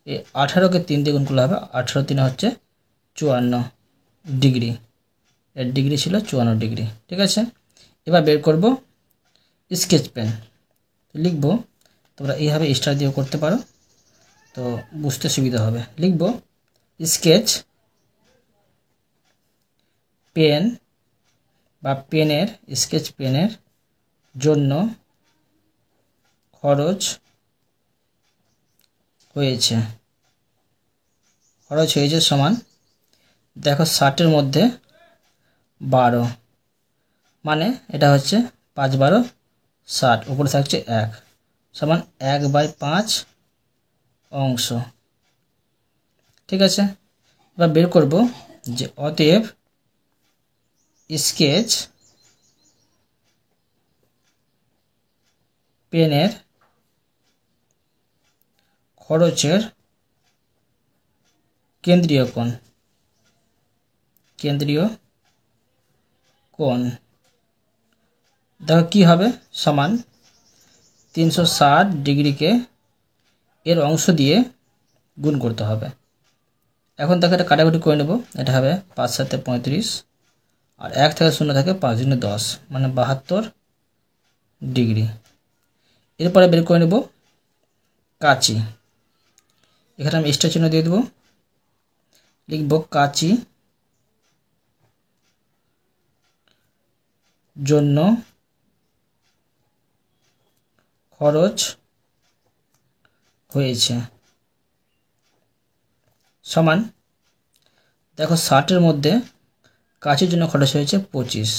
এই 18কে 3 দিয়ে গুণ করলে হবে 18 3 হচ্ছে 54 ডিগ্রি, এর ডিগ্রি ছিল 54 ডিগ্রি। ঠিক আছে, এবার বের করব স্কেচ পেন। লিখব, তোমরা এইভাবে স্টার দিয়েও করতে পারো, তো বুঝতে সুবিধা হবে। লিখব স্কেচ পেন বা স্কেচ পেনের জন্য খরচ হয়েছে সমান, দেখো 60-এর মধ্যে 12, মানে এটা হচ্ছে 5 12 60, উপরে থাকছে 1, সমান 1/5 অংশ। ঠিক আছে, এবার বের করব যে অতএব স্কেচ পেনের খরচের কেন্দ্রীয় কোণ দেখো কি হবে, সমান 360 ডিগ্রিকে এর অংশ দিয়ে গুণ করতে হবে। এখন দেখো এটা কাটাকুটি করে নেব, এটা হবে 5 7 35, আর 1 থেকে 0 থাকে 5 2 10, মানে 72 ডিগ্রি। এরপরে বের করে নেব কাচি, এখানে আমি স্টার চিহ্ন দিয়ে দেবো। লিখব কাচি জন্য খরচ হয়েছে সমান, দেখো 60-এর মধ্যে কাচির জন্য খরচ হয়েছে 25,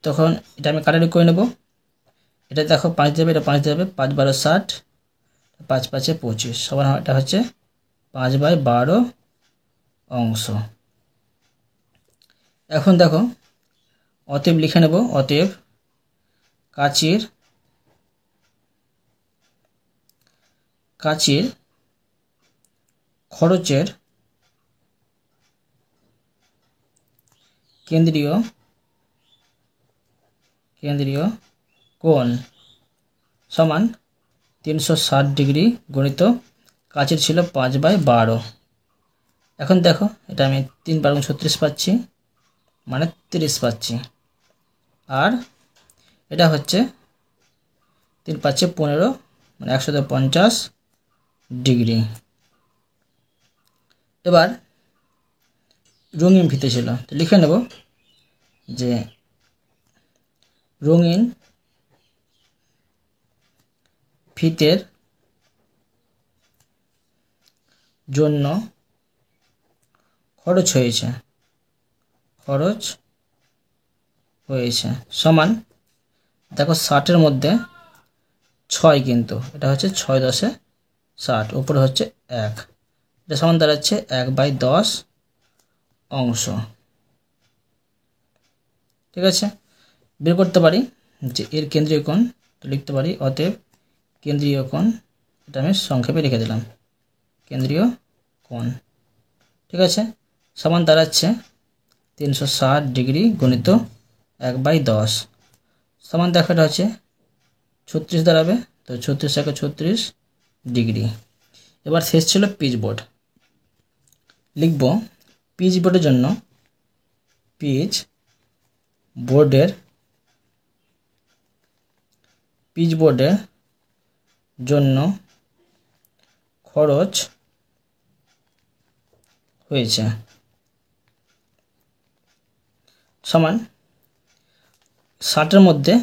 তখন এটা আমি কাটাকুটি করে নেব। এটা দেখো 5 দেবে, এটা 5 দেবে, 5 12 60, 5 5 25, সমান এটা হচ্ছে 5/12 অংশ। এখন দেখো অতএব লিখে নেব, অতএব কাচির খরচের কেন্দ্রীয় কোণ সমান 360 ডিগ্রি গণিত কাচের ছিল 5/12। এখন দেখো এটা আমি 3 12 36 পাচ্ছি, মানে 30 পাচ্ছি, আর এটা হচ্ছে 3 5 15, মানে 150 ডিগ্রি। এবার রঙিন ফিতে ছিল, তো লিখে নেব যে রঙিন ফিতের জন্য খরচ হয়েছে সমান, দেখো 60-এর মধ্যে 6, কিন্তু এটা হচ্ছে 6 10 60, উপরে হচ্ছে 1, এটা সমান দাঁড়াচ্ছে 1/10 অংশ। ঠিক আছে, বের করতে পারি যে এর কেন্দ্রীয় কোণ, তো লিখতে পারি অতএব কেন্দ্রীয় কোণ, এটা আমি সংক্ষেপে রেখে দিলাম কেন্দ্রীয় কোণ। ঠিক আছে, সমান দাঁড়াচ্ছে 360 ডিগ্রি গণিত 1/10, সমান দেখো এটা হচ্ছে 36 দাঁড়াবে, তো 36 থেকে 36 ডিগ্রি। এবার শেষ ছিল পিচ বোর্ড। লিখব পিচ বোর্ডের জন্য পিচ বোর্ডের জন্য খরচ হয়েছে সমান, 60-এর মধ্যে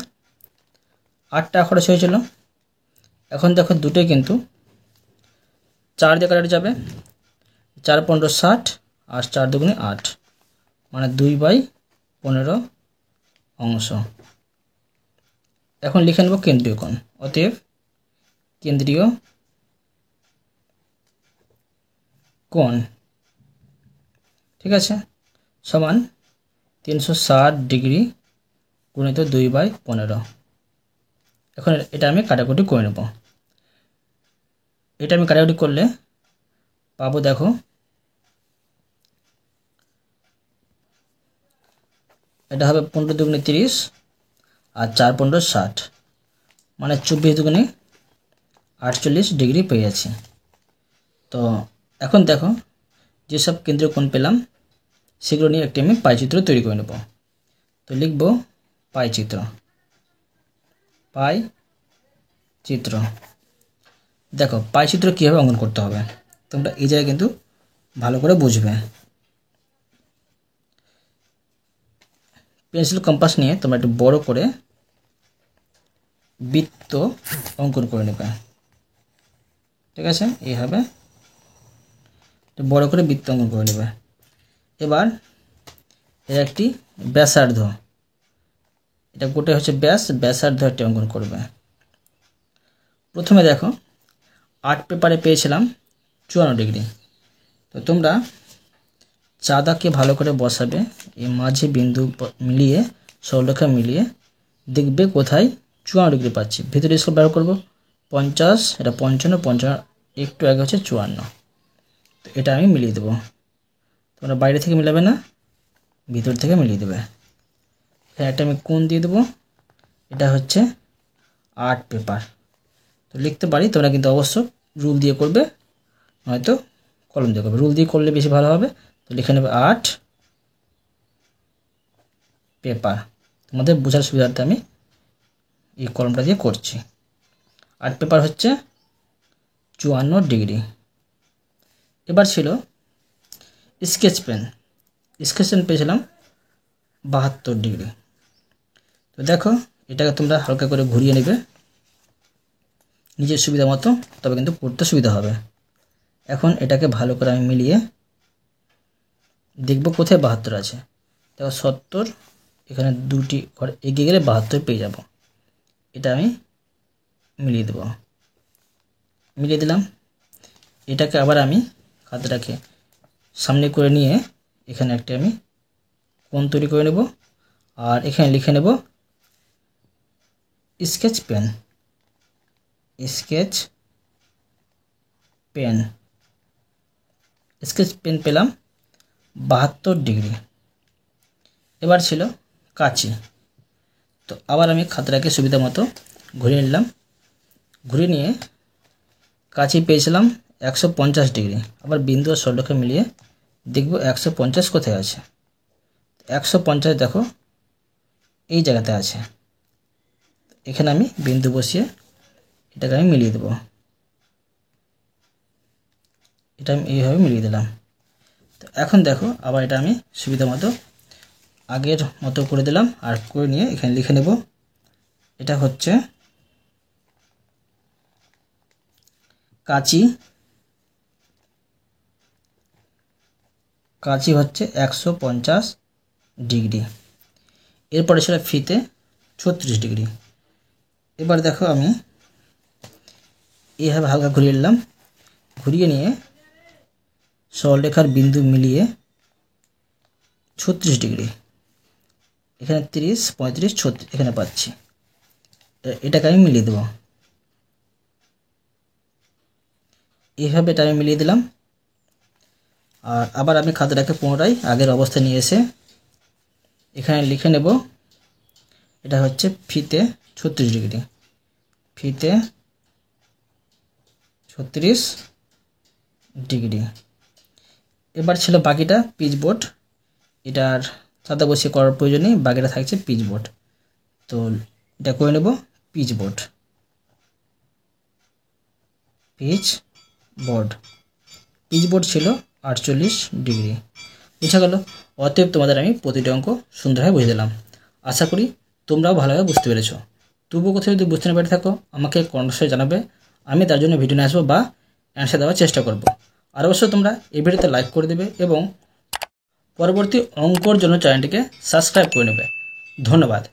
8 টাকা খরচ হয়েছিল। এখন দেখো দুটোই কিন্তু 4 দিয়ে কাটা যাবে, 4×15 60 আর 4×2 8, মানে 2/15 অংশ। এখন লিখে নেব কেন্দ্রীয় কোণ। অতএব কেন্দ্রীয় কোণ, ঠিক আছে, সমান 360 ডিগ্রি গুণিত 2/15। এখন এটা আমি কাটাকুটি করে নেব। এটা আমি কাটাকুটি করলে পাবো, দেখো এটা হবে 15×2 30 আর 4×15 60, মানে 24×2 48 ডিগ্রি পেয়ে যাচ্ছি। তো এখন দেখো যেসব কেন্দ্রীয় কোণ পেলাম সেগুলো নিয়ে একটি আমি পাইচিত্র তৈরি করে নেব। তো লিখব পাইচিত্র। পাইচিত্র, দেখো পাইচিত্র কীভাবে অঙ্কন করতে হবে তোমরা এই জায়গায় কিন্তু ভালো করে বুঝবে। পেন্সিল কম্পাস নিয়ে তোমরা একটু বড় করে বৃত্ত অঙ্কন করে নেবে, ঠিক আছে, এইভাবে বড় করে বৃত্ত অঙ্কন করে নেবে। এবার এর একটি ব্যাসার্ধ, এটা গোটে হচ্ছে ব্যাসার্ধ একটি অঙ্কন করবে। প্রথমে দেখো আর্ট পেপারে পেয়েছিলাম 54 ডিগ্রি। তো তোমরা চাঁদাকে ভালো করে বসাবে, এই মাঝে বিন্দু মিলিয়ে সরলরেখা মিলিয়ে দেখবে কোথায় 54 ডিগ্রি পাচ্ছি। ভিতরে স্কেল ব্যবহার করবো 50, এটা 55, 55 একটু আগে হচ্ছে 54। তো এটা আমি মিলিয়ে দেবো। তোমরা বাইরে থেকে মিলাবে না, ভিতর থেকে মিলিয়ে দেবে। এখানে একটা আমি কোণ দিয়ে দেবো, এটা হচ্ছে আর্ট পেপার। তো লিখতে পারি, তোমরা কিন্তু অবশ্য রুল দিয়ে করবে, নয়তো কলম দিয়ে করবে। রুল দিয়ে করলে বেশি ভালো হবে। তো লিখে নেবে আর্ট পেপার। তোমাদের বোঝার সুবিধার্থে আমি এই কলমটা দিয়ে করছি। আর্ট পেপার হচ্ছে 54 ডিগ্রি। এবার ছিল স্কেচ পেন। স্কেচ পেন পেয়েছিলাম 72 ডিগ্রি। তো দেখো এটাকে তোমরা হালকা করে ঘুরিয়ে নেবে নিজের সুবিধা মতো, তবে কিন্তু করতে সুবিধা হবে। এখন এটাকে ভালো করে আমি মিলিয়ে দেখব কোথায় 72 আছে। দেখো 70, এখানে দুটি ঘর এগিয়ে গেলে 72 পেয়ে যাব। এটা আমি মিলিয়ে দেব, মিলিয়ে দিলাম। এটাকে আবার আমি খাতাটাকে সামনে করে নিয়ে এখানে একটা আমি কোণ তৈরি করে নেব, আর এখানে লিখে নেব sketch pen. Sketch pen, sketch pen পেলাম 72 ডিগ্রি। এবার ছিল কাঁচি। তো আবার আমি খাতাটাকে সুবিধা মতো ঘুরিয়ে নিলাম, ঘুরিয়ে নিয়ে কাঁচি পেয়েছিলাম 150 ডিগ্রি। আবার বিন্দু আর সরলরেখা মিলিয়ে দেখব 150 কোথায় আছে। 150 দেখো এই জায়গাতে আছে। এখানে আমি বিন্দু বসিয়ে এটাকে আমি মিলিয়ে দেব। এটা আমি এইভাবে মিলিয়ে দিলাম। তো এখন দেখো আবার এটা আমি সুবিধা মতো আগের মতো করে দিলাম, আর করে নিয়ে এখানে লিখে নেব এটা হচ্ছে কাঁচি। কাঁচি হচ্ছে 150 ডিগ্রি। এরপরে ছিল ফিতে 36 ডিগ্রি। এবার দেখো আমি এইভাবে হালকা ঘুরিয়ে নিলাম, ঘুরিয়ে নিয়ে সরলরেখার বিন্দু মিলিয়ে 36 ডিগ্রি, এখানে 30, 35, 36 এখানে পাচ্ছি। এটাকে আমি মিলিয়ে দেব। এইভাবে এটা আমি মিলিয়ে দিলাম। আর আবার আমি খাতাটাকে পুনরায় আগের অবস্থায় নিয়ে এসে এখানে লিখে নেব এটা হচ্ছে ফিতে 36 ডিগ্রি। ফিতে 36 ডিগ্রি। এবার ছিল বাকিটা পিচবোর্ড। এটার সাদা বসিয়ে করার প্রয়োজন নেই, বাকিটা থাকছে পিচবোর্ড। তো এটা করে নেব পিচবোর্ড। পিচবোর্ড ছিল 48 ডিগ্রি। বুঝা গেল? অতএব তোমাদের আমি প্রতিটি অঙ্ক সুন্দরভাবে বুঝে দিলাম। আশা করি তোমরাও ভালোভাবে বুঝতে পেরেছো। তবুও কোথাও যদি বুঝতে না পেরে থাকো আমাকে কমেন্ট বক্সে জানাবে, আমি তার জন্য ভিডিও নিয়ে আসবো বা অ্যান্সার দেওয়ার চেষ্টা করব। আর অবশ্যই তোমরা এই ভিডিওতে লাইক করে দেবে এবং পরবর্তী অঙ্কর জন্য চ্যানেলটিকে সাবস্ক্রাইব করে নেবে। ধন্যবাদ।